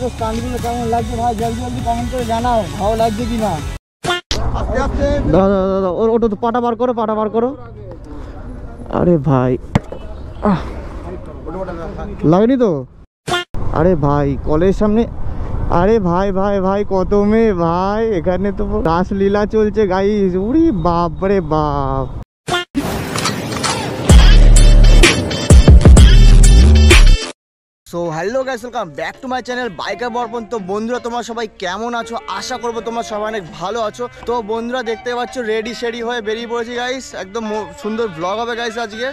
তো স্টান্টগুলো কেমন লাগছে ভাই জলদি জলদি কমেন্ট করে জানাও ভালো লাগছে কি না। দাদা দাদা ওটা তো পাটা বার করো, পাটা বার করো। আরে ভাই লাগেনি তো? আরে ভাই কলেজের সামনে, আরে ভাই ভাই ভাই কত মেয়ে ভাই, এখানে তো রাসলীলা চলছে গাইস। উরি বাপ রে বাপ। So hello guys, welcome back to my channel biker বর্পণ। তো বন্ধুরা তোমরা সবাই কেমন আছো? আশা করবো তোমরা সবাই অনেক ভালো আছো। তো বন্ধুরা দেখতে পাচ্ছ রেডি শেডি হয়ে বেরিয়ে পড়েছি গাইস, একদম সুন্দর ব্লগ হবে গাইস। আজকে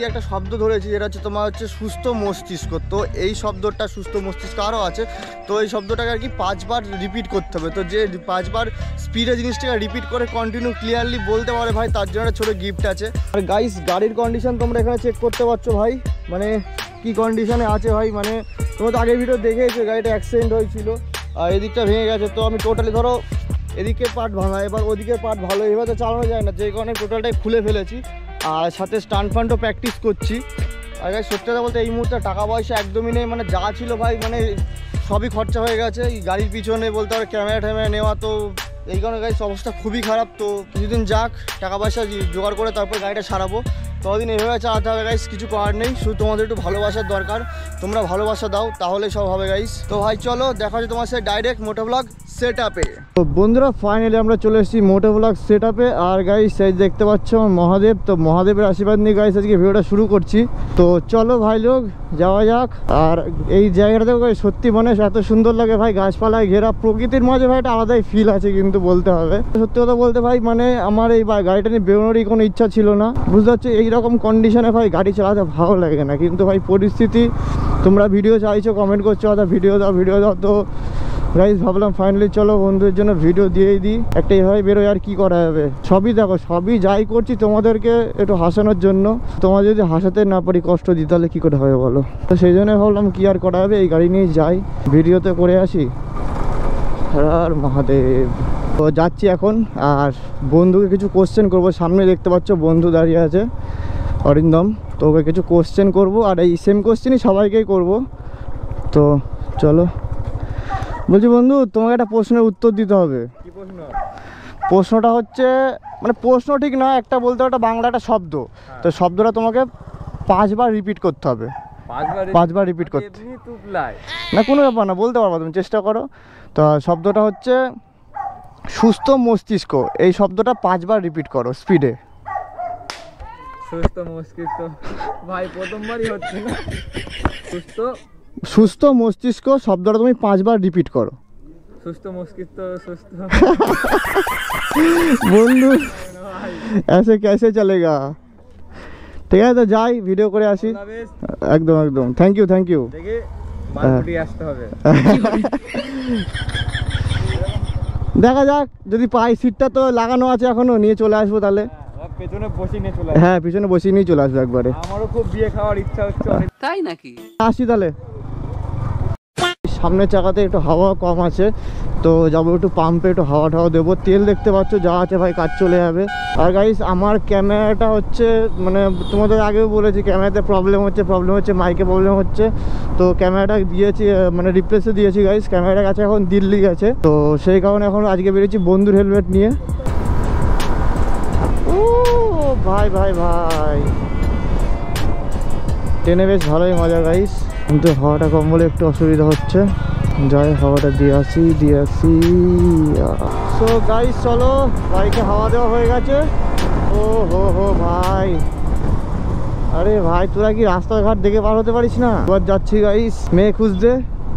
একটা শব্দ ধরেছি যেটা হচ্ছে তোমার হচ্ছে সুস্থ মস্তিষ্ক। তো এই শব্দটা সুস্থ মস্তিষ্ক আরও আছে, তো এই শব্দটাকে আর কি 5 বার রিপিট করতে হবে। তো যে 5 বার স্পিডে জিনিসটাকে রিপিট করে কন্টিনিউ ক্লিয়ারলি বলতে পারে ভাই, তার জন্য একটা ছোটো গিফট আছে। আর গাইস গাড়ির কন্ডিশন তোমরা এখানে চেক করতে পারছো ভাই, মানে কি কন্ডিশনে আছে ভাই। মানে তোমরা তো আগের ভিডিও দেখেছো গাড়িটা অ্যাক্সিডেন্ট হয়েছিল আর এদিকটা ভেঙে গেছে। তো আমি টোটালি ধরো এদিকের পার্ট ভাঙা, এবার ওদিকের পার্ট ভালো, এবার তো চালানো যায় না, যে কারণে টোটালটাই খুলে ফেলেছি। আর সাথে স্টান্ট ফান্ডও প্র্যাকটিস করছি। আর গাই সত্যি কথা বলতে এই মুহূর্তে টাকা পয়সা একদমই নেই, মানে যা ছিল ভাই মানে সবই খরচা হয়ে গেছে এই গাড়ির পিছনে বলতে পারো, ক্যামেরা ট্যামেরা নেওয়া। তো এই কারণে গাড়ির অবস্থা খুবই খারাপ। তো কিছুদিন যাক, টাকা পয়সা জোগাড় করে তারপর গাড়িটা সারাবো। ততদিন এইভাবে চালাতে হবে গাইস, কিছু করার নেই। শুধু তোমাদের একটু ভালোবাসার দরকার, তোমরা ভালোবাসা দাও তাহলে সব হবে গাইস। তো ভাই চলো দেখা হচ্ছে তোমার সাথে ডাইরেক্ট মোটো ব্লগ সেট আপে। তো বন্ধুরা ফাইনালি আমরা চলে এসেছি মোটো ব্লগ সেট আপে। আর গাইস এই দেখতে পাচ্ছ আমার মহাদেব, তো মহাদেবের আশীর্বাদ নিয়ে গাইস আজকে ভিডিওটা শুরু করছি। তো চলো ভাই লোক যাওয়া যাক। আর এই জায়গাটাতে সত্যি মনে এত সুন্দর লাগে ভাই, গাছপালায় ঘেরা, প্রকৃতির মাঝে ভাই একটা আলাদাই ফিল আছে কিন্তু বলতে হবে। সত্যি কথা বলতে ভাই মানে আমার এই গাড়িটা নিয়ে বেরোনোরই কোনো ইচ্ছা ছিল না, বুঝতে পারছো। এইরকম কন্ডিশনে ভাই গাড়ি চালাতে ভালো লাগে না, কিন্তু ভাই পরিস্থিতি, তোমরা ভিডিও চাইছো, কমেন্ট করছো ভিডিও দাও ভিডিও দাও। তো গাইস ভাবলাম ফাইনালি চলো বন্ধুদের জন্য ভিডিও দিয়েই দিই, একটা এইভাবে বেরোয় আর কি করা যাবে। সবই দেখো, সবই যাই করছি তোমাদেরকে একটু হাসানোর জন্য। তোমার যদি হাসাতে না পারি, কষ্ট দিই, তাহলে কী করে হবে বলো। তো সেই জন্য ভাবলাম কি আর করা যাবে, এই গাড়ি নিয়ে যাই, ভিডিওতে করে আসি। আর মহাদেব তো যাচ্ছি এখন। আর বন্ধুকে কিছু কোশ্চেন করবো, সামনে দেখতে পাচ্ছ বন্ধু দাঁড়িয়ে আছে অরিন্দম, তো ওকে কিছু কোশ্চেন করবো। আর এই সেম কোশ্চেনই সবাইকেই করবো। তো চলো। বলছি বন্ধু, তোমাকে একটা প্রশ্নের উত্তর দিতে হবে। কি প্রশ্ন? প্রশ্নটা হচ্ছে মানে প্রশ্ন ঠিক না, একটা বলতে একটা বাংলা একটা শব্দ। তো শব্দটা তোমাকে 5 বার রিপিট করতে হবে। 5 বার রিপিট করতে না, কোনো ব্যাপার না, বলতে পারবো, তুমি চেষ্টা করো। তো শব্দটা হচ্ছে সুস্থ মস্তিষ্ক, এই শব্দটা 5 বার রিপিট করো স্পিডে। সুস্থ মস্তিষ্ক ভাই প্রথমবারই হচ্ছে না। সুস্থ মস্তিষ্ক শব্দটা তুমি 5 বার রিপিট করো। সুস্থ মস্তিষ্ক সুস্থ বন্ধু ऐसे कैसे चलेगा? ঠিক আছে তো যাই, ভিডিও করে আসি। একদম একদম, থ্যাংক ইউ থ্যাংক ইউ। দেখে মালপুটি আসতে হবে। দেখা যাক, যদি পাই, সিটটা তো লাগানো আছে এখনো, নিয়ে চলে আসবো তাহলে। পেছনে বসিয়ে নিয়ে চলে আসবো। হ্যাঁ পিছনে বসিয়ে নিয়ে চলে আসবো একবারে। আমারও খুব বিয়ে খাওয়ার ইচ্ছা হচ্ছে অনেক। তাই নাকি? আসি তাহলে। সামনের চাকাতে একটু হাওয়া কম আছে, তো যাবো একটু পাম্পে, একটু হাওয়া টাওয়া দেবো। তেল দেখতে পাচ্ছ যা আছে ভাই, কাজ চলে যাবে। আর গাইস আমার ক্যামেরাটা হচ্ছে মানে তোমাদের আগেও বলেছি, ক্যামেরাতে প্রবলেম হচ্ছে মাইকে প্রবলেম হচ্ছে। তো ক্যামেরাটা দিয়েছি মানে রিপ্লেসে দিয়েছি গাইস, ক্যামেরাটা গেছে এখন দিল্লি গেছে। তো সেই কারণে এখন আজকে বেরিয়েছি বন্ধুর হেলমেট নিয়ে। ও ভাই ভাই ভাই, ট্রেনে বেশ ভালোই মজা গাইস, কিন্তু হাওয়াটা কম বলে একটু অসুবিধা হচ্ছে। যাই হাওয়াটা দিয়ে আসি। সো গাইস চলো, বাইকে হাওয়া দেওয়া হয়ে গেছে। ও হো ভাই, আরে ভাই তোরা কি রাস্তাঘাট দেখে পার হতে পারিস না? এবার যাচ্ছি গাইস মেয়ে খুঁজতে,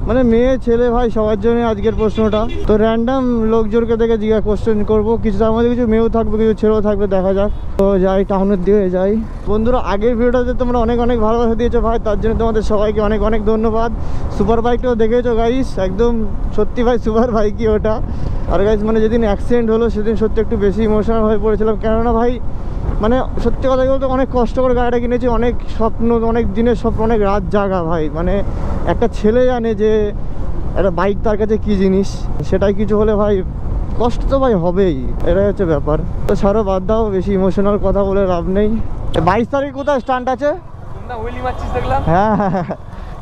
মানে মেয়ে ছেলে ভাই সবার জন্য আজকের প্রশ্নটা। তো র্যান্ডাম লোকজনকে দেখে জিজ্ঞাসা কোশ্চেন করবো, কিছু তার মধ্যে কিছু মেয়েও থাকবে, কিছু ছেলেও থাকবে, দেখা যাক। তো যাই টাউনের দিকে যাই। বন্ধুরা আগের ভিডিওটাতে তোমরা অনেক অনেক ভালোবাসা দিয়েছো ভাই, তার জন্য তোমাদের সবাইকে অনেক অনেক ধন্যবাদ। সুপার বাইকটাও দেখেছো গাইস, একদম সত্যি ভাই সুপার বাইকই ওটা। আর গাইস মানে যেদিন অ্যাক্সিডেন্ট হলো সেদিন সত্যি একটু বেশি ইমোশনাল হয়ে পড়েছিলাম, কেননা ভাই মানে সত্যি কথা বলতে অনেক কষ্ট করে গাড়িটা কিনেছি, অনেক স্বপ্ন, অনেক দিনের স্বপ্ন, অনেক রাত জাগা ভাই। মানে একটা ছেলে জানে যে একটা বাইক তার কাছে কী জিনিস, সেটাই কিছু হলে ভাই কষ্ট তো ভাই হবেই, এটাই হচ্ছে ব্যাপার। তো ছাড়ো বাদ দাও, বেশি ইমোশনাল কথা বলে লাভ নেই। 22 তারিখে কোথায় স্টান্ট আছে? তোমরা হুইলি মারছিস দেখলাম। হ্যাঁ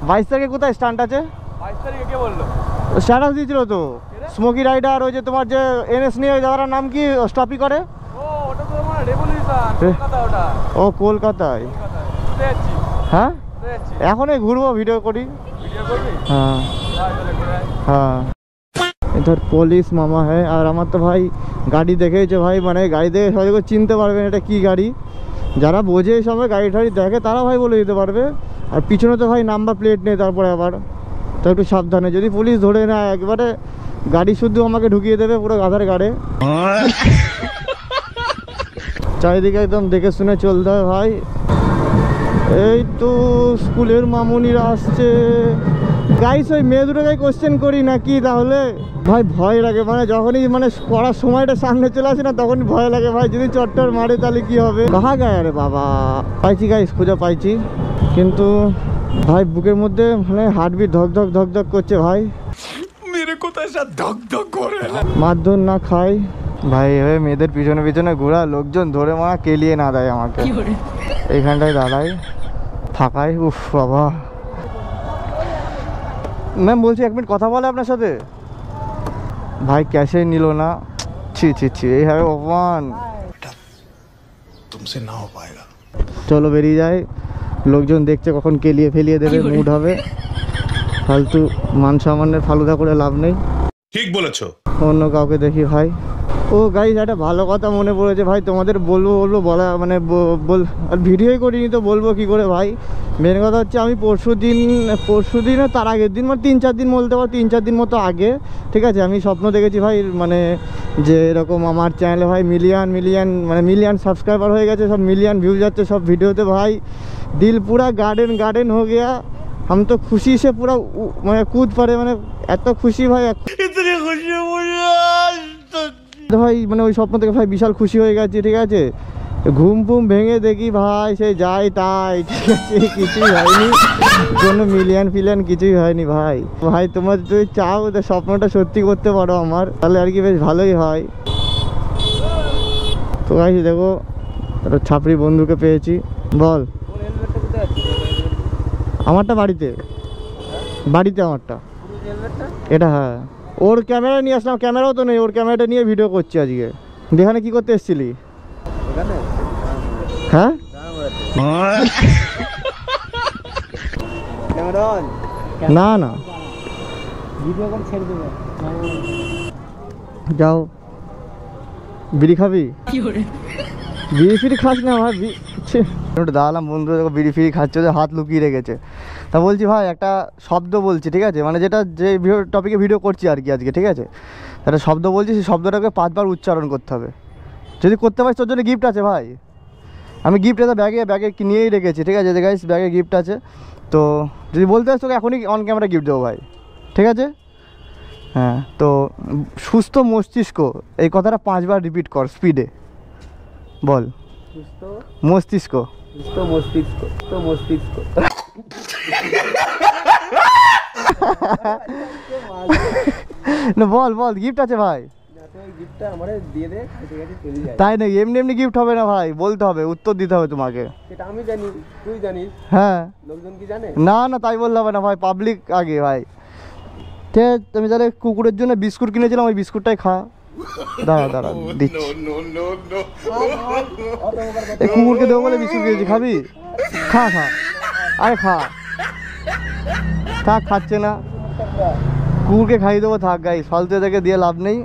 22 তারিখে কোথায় স্টান্ট আছে? 22 তারিখে কে বললো? স্ট্যাটাস দিয়েছিল তো স্মোকি রাইডার, ওই যে তোমার যে এনএস নিয়ে ওই দাদার নাম কি স্টপই করে। ও ওটা তো আমার রেভলিউশন কলকাতা ওটা। ও কলকাতায়। কোথায় যাচ্ছি? হ্যাঁ কোথায় যাচ্ছি? এখনই ঘুরবো, ভিডিও করি। ভিডিও করবি? হ্যাঁ তাহলে ঘুরে আয়। हाँ इधर पुलिस मामा है और আমার তো ভাই গাড়ি দেখেছে ভাই, মানে গাড়ি দেখে সবাই চিনতে পারবেন এটা কি গাড়ি। যারা বোঝে এই সময় গাড়ি টাড়ি দেখে তারা ভাই বলে দিতে পারবে। আর পিছনে তো ভাই নাম্বার প্লেট নেই, তারপরে আবার তো একটু সাবধানে, যদি পুলিশ ধরে না একবারে গাড়ি শুদ্ধ আমাকে ঢুকিয়ে দেবে পুরো গাধার গাড়ে। চারিদিকে একদম দেখে শুনে চলতে হয় ভাই। এই তো স্কুলের মামুনিরা আসছে গাইস। ওই মেয়ে দুটোকে কোশ্চেন করি নাকি তাহলে? ভাই ভয় লাগে, মানে যখনই মানে পড়ার সময়টা সামনে চলে আসে না তখনই ভয় লাগে ভাই, যদি চট্টর মারে তাহলে কি হবে। কাহা গায় আরে বাবা। পাইছি গাইস, খুঁজে পাইছি, কিন্তু ভাই বুকের মধ্যে মানে হার্টবিট ধক ধক ধক ধক করছে ভাই। মেরে কোথায় সব ধক ধক করে। মারধর না খাই ভাই, এভাবে মেয়েদের পিছনে পিছনে ঘোরা, লোকজন ধরে মারা কেলিয়ে না দেয় আমাকে। এইখানটায় দাঁড়াই ফাঁকায়, উফ বাবা। ম্যাম বলছি এক মিনিট কথা বলে আপনার সাথে। ভাই ক্যাশে নিল না, ছি ছি ছি, এইভাবে অপমান। तुमसे ना हो पाएगा। চলো বেরিয়ে যায়, লোকজন দেখছে কখন কেলিয়ে ফেলিয়ে দেবে, মুড হবে। ফালতু মান সম্মানের ফালুদা করে লাভ নেই। ঠিক বলেছো। অন্য কাউকে দেখি ভাই। ও গাইস একটা ভালো কথা মনে পড়েছে ভাই, তোমাদের বলবো বলবো বলা মানে আর ভিডিওই করিনি তো বলবো কি করে ভাই। মেন কথা হচ্ছে আমি পরশু দিনও তার আগের দিন, মানে 3-4 দিন বলতে পারো, 3-4 দিন মতো আগে, ঠিক আছে, আমি স্বপ্ন দেখেছি ভাই, মানে যে এরকম আমার চ্যানেলে ভাই মিলিয়ন সাবস্ক্রাইবার হয়ে গেছে, সব মিলিয়ন ভিউ যাচ্ছে সব ভিডিওতে ভাই। দিল পুরা গার্ডেন हो गया, हम तो खुशी से पूरा মানে कूद पड़े, মানে এত খুশি ভাই, इतनी खुशी ভাই, মানে ওই স্বপ্ন থেকে ভাই বিশাল খুশি হয়ে গেছে, ঠিক আছে। ঘুম ফুম ভেঙে দেখি ভাই সে যাই তাই, ঠিক আছে, কিছুই হয়নি, কোনো মিলিয়ন কিছুই হয়নি ভাই। ভাই তোমরা যদি চাও তো স্বপ্নটা সত্যি করতে পারো আমার, তাহলে আর কি বেশ ভালোই হয়। তো ভাই দেখো একটা ছাপড়ি বন্ধুকে পেয়েছি। বল। আমারটা বাড়িতে আমারটা এটা। হ্যাঁ ওর ক্যামেরা নিয়ে আসলাম, ক্যামেরাও তো নেই, ওর ক্যামেরাটা নিয়ে ভিডিও করছি আজকে। এখানে কি করতে এসেছিলি? হ্যাঁ না না যাও, বিড়ি খাবি? বিড়ি ফিড়ি খাস না ভাই, একটু দাঁড়ালাম বন্ধু, দেখো বিড়ি ফিড়ি খাচ্ছে, হাত লুকিয়ে রেখেছে। তা বলছি ভাই একটা শব্দ বলছি, ঠিক আছে, মানে যেটা যে টপিকে ভিডিও করছি আর কি আজকে, ঠিক আছে, একটা শব্দ বলছি, সেই শব্দটাকে 5 বার উচ্চারণ করতে হবে। যদি করতে পারিস তোর জন্য গিফট আছে ভাই। আমি গিফট এটা ব্যাগে নিয়েই রেখেছি, ঠিক আছে, গাইস ব্যাগে গিফট আছে। তো যদি বলতে পারিস তোকে এখনই অন ক্যামেরা গিফট দেবো ভাই, ঠিক আছে। হ্যাঁ তো সুস্থ মস্তিষ্ক এই কথাটা 5 বার রিপিট কর স্পিডে। বল। সুস্থ মস্তিষ্ক। সুস্থ মস্তিষ্ক, তো মস্তিষ্ক। না বল বল, গিফট আছে ভাই। গিফটটা আমারে দিয়ে দে, ঠিক আছে চলে যায়। তাই নাকি? এমনি গিফট হবে না ভাই, বলতে হবে, উত্তর দিতে হবে তোমাকে। সেটা আমি জানি, তুই জানিস, হ্যাঁ লোকজন কি জানে? না তাই বলতে হবে না ভাই, পাবলিক আগে ভাই। ঠিক আছে, আমি তাহলে কুকুরের জন্য বিস্কুট কিনেছিলাম, ওই বিস্কুটটাই খা। দাঁড়া দিচ্ছি। এই কুকুরকে দেবো বলে বিস্কুট কিনেছি, খাবি? খা আরে খা। থাক, খাচ্ছে না, কুকুরকে খাইয়ে দেবো, থাক গাইস, ফালতু এদেরকে দিয়ে লাভ নেই।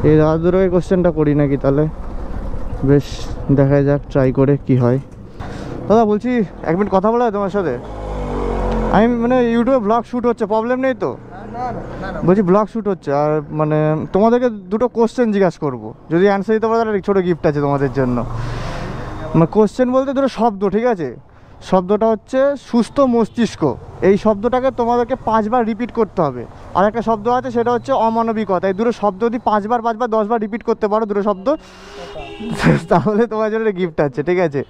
এই দাদুরকে কোশ্চেনটা করি নাকি তাহলে, বেশ দেখা যাক, ট্রাই করে কি হয়। দাদা বলছি 1 মিনিট কথা বলা হয় তোমার সাথে? আমি মানে ইউটিউবে ব্লগ শ্যুট হচ্ছে, প্রবলেম নেই তো? বলছি ব্লগ শ্যুট হচ্ছে, আর মানে তোমাদেরকে 2টো কোশ্চেন জিজ্ঞাসা করবো, যদি অ্যান্সার দিতে পারো তাহলে ছোটো গিফট আছে তোমাদের জন্য। মানে কোশ্চেন বলতে 2টো শব্দ, ঠিক আছে। শব্দটা হচ্ছে সুস্থ মস্তিষ্ক, এই শব্দটাকে তোমাদেরকে 5 বার রিপিট করতে হবে। আর একটা শব্দ আছে সেটা হচ্ছে অমানবিকতা। এই 2টো শব্দ যদি 5 বার 10 বার রিপিট করতে পারো 2টো শব্দ, তাহলে তোমার জন্য গিফট আছে, ঠিক আছে।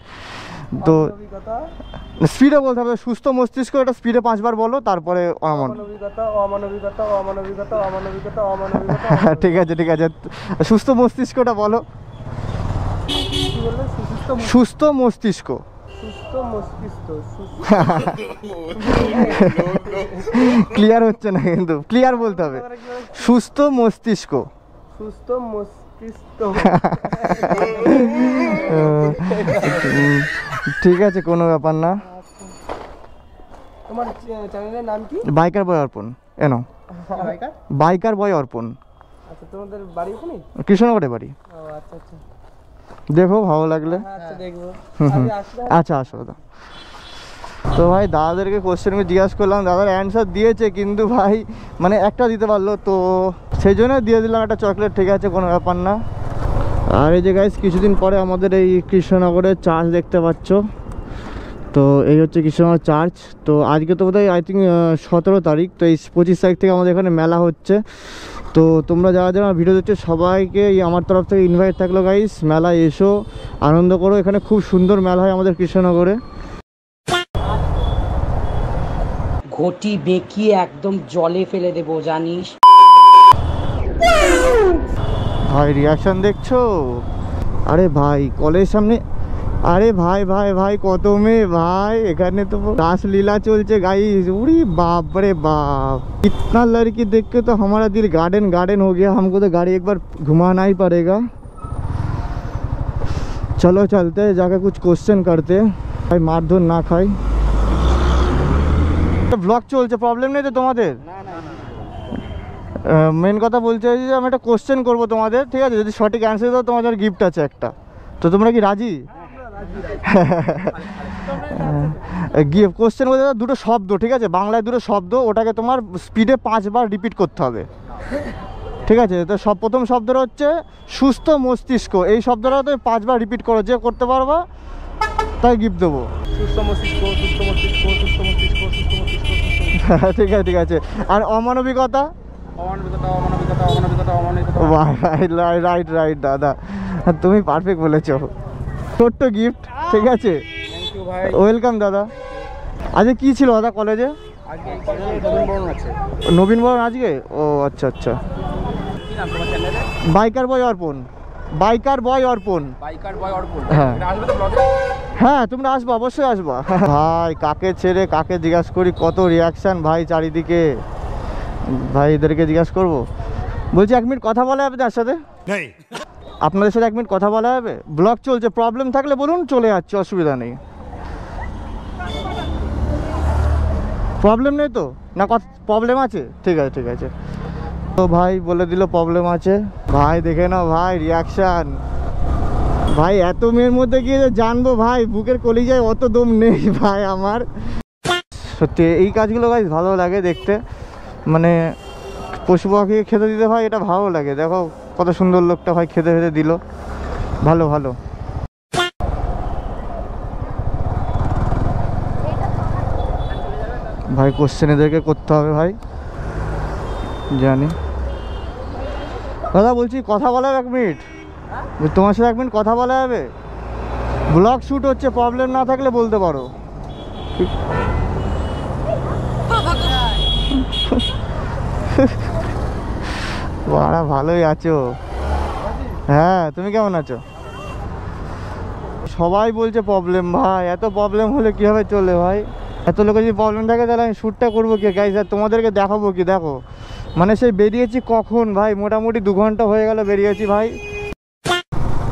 তো স্পিডে বলতে হবে, সুস্থ মস্তিষ্ক, এটা স্পিডে 5 বার বলো, তারপরে অমানবিকতা। ঠিক আছে, সুস্থ মস্তিষ্কটা বলো। সুস্থ মস্তিষ্ক, সুস্থ মস্তিষ্ক ক্লিয়ার হচ্ছে না, কিন্তু ক্লিয়ার বলতে হবে। সুস্থ মস্তিষ্ক। সুস্থ মস্তিষ্ক। ঠিক আছে, কোনো ব্যাপার না। তোমার চ্যানেলের নাম কি? বাইকার বয় অর্পণ। এনো বাইকার বয় অর্পণ। আচ্ছা, তোমাদের বাড়ি ওখানে? কৃষ্ণনগরে বাড়ি। ও আচ্ছা আচ্ছা, দেখো ভালো লাগলে। আচ্ছা দেখবো। আচ্ছা আসো দাদা। তো ভাই দাদাদেরকে কোশ্চেনগুলো জিজ্ঞাসা করলাম, দাদার অ্যান্সার দিয়েছে কিন্তু ভাই মানে একটা দিতে পারলো, তো সেই জন্য দিয়ে দিলাম একটা চকলেট। ঠিক আছে, কোনো ব্যাপার না। আর এই যে গাইস কিছুদিন পরে আমাদের এই কৃষ্ণনগরের চার্চ দেখতে পাচ্ছ, তো এই হচ্ছে কৃষ্ণনগর চার্চ। তো আজকে তো বোধহয় আই থিঙ্ক 17 তারিখ, তো এই 25 তারিখ থেকে আমাদের এখানে মেলা হচ্ছে। তো তোমরা যারা যারা ভিডিও দেখছো সবাইকে আমার তরফ থেকে ইনভাইট থাকলো গাইস, মেলায় এসো, আনন্দ করো। এখানে খুব সুন্দর মেলা হয় আমাদের কৃষ্ণনগরে। ঘটি বেঁকিয়ে একদম জলে ফেলে দেবো, জানিস? ভাই রিয়াকশন দেখছো? আরে ভাই কলের সামনে, আরে ভাই ভাই ভাই কত মেয়ে ভাই, এখানে তো রাসলীला चलছে गाइस। उरी बाप रे बाप, इतना लड़की देख के तो हमारा दिल गार्डन गार्डन हो गया। हमको तो गाड़ी एक बार घुमाना ही पड़ेगा। चलो चलते हैं, जाकर कुछ क्वेश्चन करते हैं, भाई मारधर ना खाई। ব্লগ চলছে, প্রবলেম নেই তো তোমাদের? মেন কথা বলতে চাইছি যে আমি একটা কোশ্চেন করবো তোমাদের, ঠিক আছে? যদি সঠিক অ্যান্সার দাও তোমাদের গিফট আছে একটা। তো তোমরা কি রাজি? কোশ্চেন বলতে দুটো শব্দ, ঠিক আছে? বাংলায় দুটো শব্দ, ওটাকে তোমার স্পিডে 5 বার রিপিট করতে হবে, ঠিক আছে? তো প্রথম শব্দটা হচ্ছে সুস্থ মস্তিষ্ক। এই শব্দটা তুমি 5 বার রিপিট করো, যে করতে পারবা তাই গিফট দেবো। সুস্থ মস্তিষ্ক, সুস্থ মস্তিষ্ক, সুস্থ মস্তিষ্ক, সুস্থ মস্তিষ্ক। ঠিক আছে ঠিক আছে। আর অমানবিকতা? অমানবিকতা, অমানবিকতা, অমানবিকতা, অমানবিকতা। রাইট রাইট দাদা, তুমি পারফেক্ট বলেছো। ছোট্ট গিফট, ঠিক আছে? থ্যাংক ইউ ভাই। ওয়েলকাম দাদা। আজকে কি ছিল দাদা কলেজে? আজকে নবীন বরণ আছে। নবীন বরণ আজকে? ও আচ্ছা আচ্ছা। কি নাম তোমার চ্যানেলে? বাইকার বয় অর্পণ। বাইকার বয় অর্পণ। বাইকার বয় অর্পণ। হ্যাঁ। এটা আসবে তো ব্লগে? হ্যাঁ তোমরা আসবা, অবশ্যই আসবা। ভাই কাকে ছেড়ে কাকে জিজ্ঞাসা করি, কত রিয়াকশান ভাই চারিদিকে। ভাই এদেরকে জিজ্ঞাসা করবো। বলছি 1 মিনিট কথা বলা যাবে তার সাথে? আপনাদের সাথে 1 মিনিট কথা বলা যাবে? ব্লগ চলছে, প্রবলেম থাকলে বলুন, চলে যাচ্ছে, অসুবিধা নেই। প্রবলেম নেই তো? না প্রবলেম আছে? ঠিক আছে ঠিক আছে। তো ভাই বলে দিল প্রবলেম আছে। ভাই দেখে নাও ভাই রিয়াকশান। ভাই এত মেয়ের মধ্যে গিয়ে যে জানবো ভাই, বুকের কলিজায় অত দম নেই ভাই আমার। সত্যি এই কাজগুলো ভাই ভালো লাগে দেখতে, মানে পশু পাখিকে খেতে দিতে ভাই এটা ভালো লাগে। দেখো কত সুন্দর লোকটা ভাই খেতে খেতে দিল, ভালো ভালো। ভাই কোশ্চেন এদেরকে করতে হবে ভাই, জানি। দাদা বলছি কথা বলা যাবে 1 মিনিট? তোমার সাথে 1 মিনিট কথা বলা যাবে? ব্লগ শ্যুট হচ্ছে, প্রবলেম না থাকলে বলতে পারো। বাড়া ভালোই আছো। হ্যাঁ তুমি কেমন আছো? সবাই বলছে প্রবলেম ভাই, এত প্রবলেম হলে কীভাবে চলে ভাই? এত লোকের যদি প্রবলেম থাকে তাহলে আমি শ্যুটটা করবো কি গাইস? আর তোমাদেরকে দেখাবো কি? দেখো মানে সেই বেরিয়েছি কখন ভাই, মোটামুটি 2 ঘন্টা হয়ে গেল বেরিয়েছি ভাই।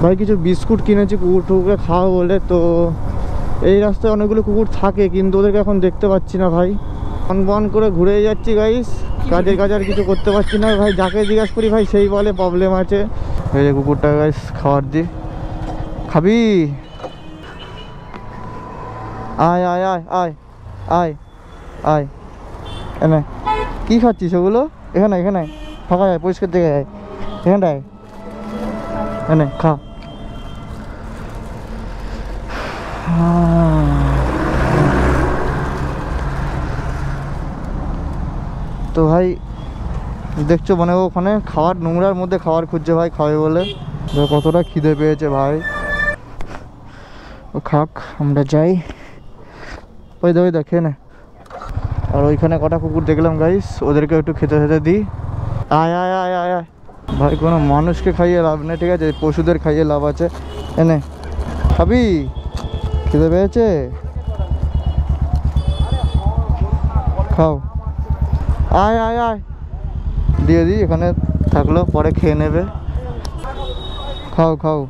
ভাই কিছু বিস্কুট কিনেছি কুকুর টুকুরকে খাওয়া বলে। তো এই রাস্তায় অনেকগুলো কুকুর থাকে কিন্তু ওদেরকে এখন দেখতে পাচ্ছি না ভাই। বন করে ঘুরে যাচ্ছি গাইস, কাজের কাজ আর কিছু করতে পারছি না ভাই। যাকে জিজ্ঞাসা করি ভাই সেই বলে প্রবলেম আছে। এই যে কুকুরটা গাইস খাবার দি, খাবি? আয় আয় আয় আয় আয় আয়। এনে কি খাচ্ছিস ওগুলো? এখানে এখানে ফাঁকা যায়, পরিষ্কার দেখে যায়, এখানটায় এনে খা। তো ভাই দেখছো মানে ওখানে খাবার নোংরার মধ্যে খাবার খুঁজছে ভাই, খাবে বলে। কতটা খিদে পেয়েছে ভাই, ও খাক, আমরা যাই। ওই দেখে না। আর ওইখানে কটা কুকুর দেখলাম গাইস, ওদেরকে একটু খেতে খেতে দিই। আয় আয় আয় আয় আয় ভাই, কোনো মানুষকে খাইয়ে লাভ নেই, ঠিক আছে? পশুদের খাইয়ে লাভ আছে। এনে খাবি? খিদে পেয়েছে? খাও, আয় আয় আয়, দিয়ে দিই, এখানে থাকলো, পরে খেয়ে নেবে। খাও খাও।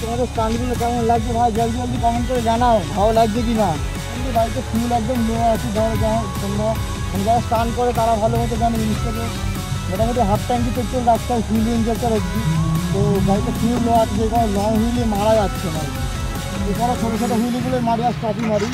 তোমাদের স্টান্টগুলো কেমন লাগছে ভাই, জলদি জলদি কমেন্ট করে জানাও ভালো লাগছে কি না। কিন্তু বাইকে ফিউল একদম লো আছে, ধরো যারা স্টান্ট করে তারা ভালো মতো জানে জিনিসটাকে। মোটামুটি হাফ ট্যাঙ্কি পেট্রোল রাখতে হয় ফিউল ইঞ্জেক্টর অবধি। তো বাইকে ফিউল লো আছে, যে কোনো লং হুইলে মারা যাচ্ছে না। এছাড়া ছোটো ছোটো হুইলগুলো মারি আর স্টপই মারি।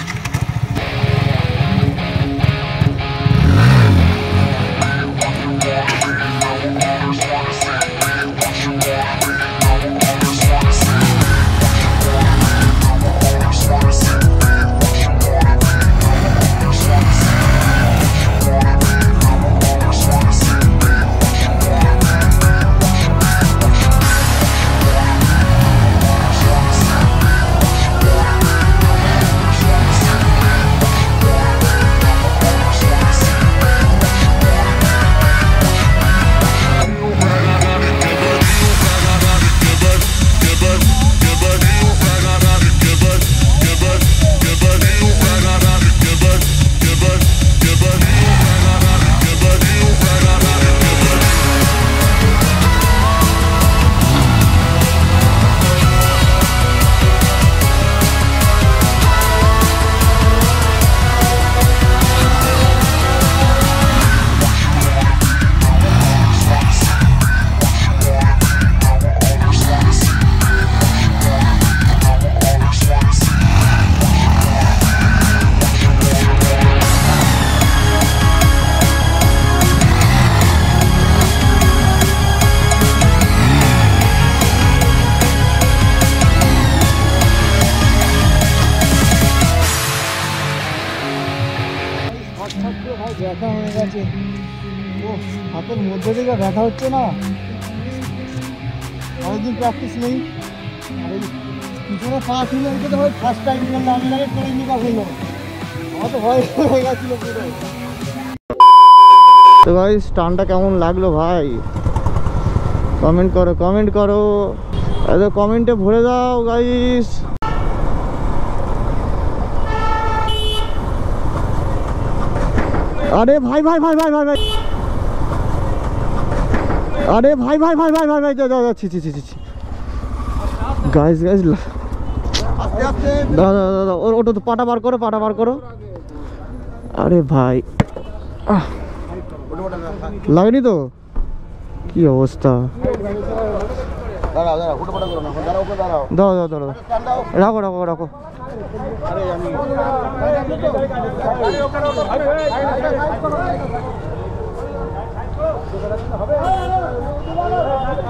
ব্যথা হয়ে গেছে, ও হাতের মধ্যে থেকে ব্যথা হচ্ছে না। অনেকদিন প্র্যাকটিস নেই, আর এই পিছনে পা ছিল, এটা তো হয় ফার্স্ট টাইম করলাম, আমি আগে করে নিবা হলো, আমার তো ভয় হয়ে গেছিলো পুরো। তো ভাই স্টানটা কেমন লাগলো ভাই, কমেন্ট করো কমেন্ট করো, এত কমেন্টে ভরে দাও গাইস। আরে ভাই ভাই ভাই ভাই ভাই ভাই, আরে ভাই ভাই ভাই ভাই ভাই ভাই, ছি ছি ছি ছি গাইস গাইস, দাদা দাদা ওটা তো পাটা বার করো, পাটা বার করো। আরে ভাই লাগেনি তো, কি অবস্থা। দাও দাও দাও, রাখো রাখো রাখো।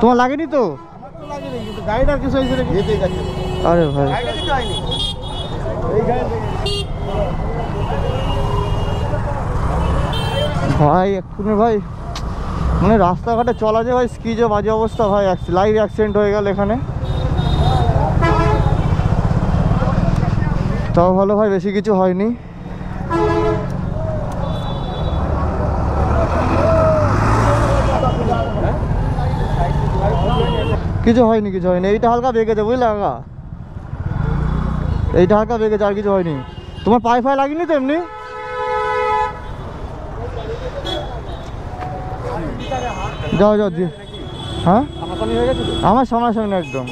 তোমার লাগেনি তো? গাড়িটার কিছু হয়েছে? আরে ভাই ভাই এক্ষুনি ভাই, মানে রাস্তাঘাটে চলা যায় ভাই, স্কিজে বাজে অবস্থা ভাই, লাইভ অ্যাক্সিডেন্ট হয়ে গেল এখানে। তাও ভালো ভাই, বেশি কিছু হয়নি। কিছু হয়নি কিছু হয়নি, এইটা হালকা বেগেছে বুঝলে কাকা, এইটা হালকা বেগেছে, আর কিছু হয়নি। তোমার পায়ে ফায়ে লাগেনি তো এমনি? যাও যাও দিয়ে, হ্যাঁ আমার সামনাসামনি একদম।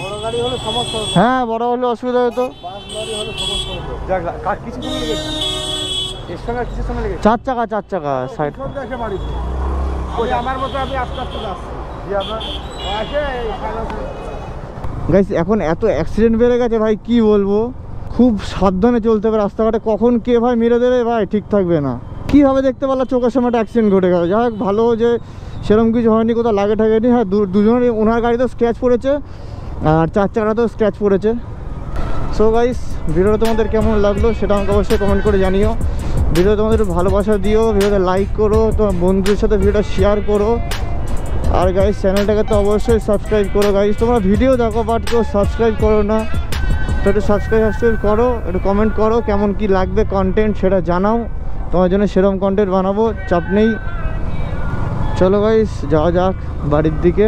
হ্যাঁ বড় হলে অসুবিধা হতো, চার চাকা চার চাকা সাইড। গাইস এখন এত অ্যাক্সিডেন্ট বেড়ে গেছে ভাই, কি বলবো, খুব সাবধানে চলতে হবে রাস্তাঘাটে, কখন কে ভাই মেরে দেবে ভাই ঠিক থাকবে না। কীভাবে দেখতে পারলো চোখের সামনে একটা অ্যাক্সিডেন্ট ঘটে গেল। যাই হোক ভালো যে সেরকম কিছু হয়নি, কোথাও লাগে ঠাগেনি। হ্যাঁ দুজনের ওনার গাড়িতেও স্ক্র্যাচ পড়েছে আর 4 চাকাতেও স্ক্র্যাচ পড়েছে। সো গাইস ভিডিওটা তোমাদের কেমন লাগলো সেটা আমাকে অবশ্যই কমেন্ট করে জানিও। ভিডিও তোমাদের ভালোবাসা দিও, ভিডিওতে লাইক করো, তোমার বন্ধুদের সাথে ভিডিওটা শেয়ার করো। আর গাইস চ্যানেলটাকে তো অবশ্যই সাবস্ক্রাইব করো। গাইস তোমরা ভিডিও দেখো বাট কেউ সাবস্ক্রাইব করো না, তো একটু সাবস্ক্রাইব করো, একটু কমেন্ট করো কেমন কি লাগবে কন্টেন্ট সেটা জানাও, তোমার জন্য সেরকম কন্টেন্ট বানাবো, চাপ নেই। চলো গাইস যাওয়া যাক বাড়ির দিকে।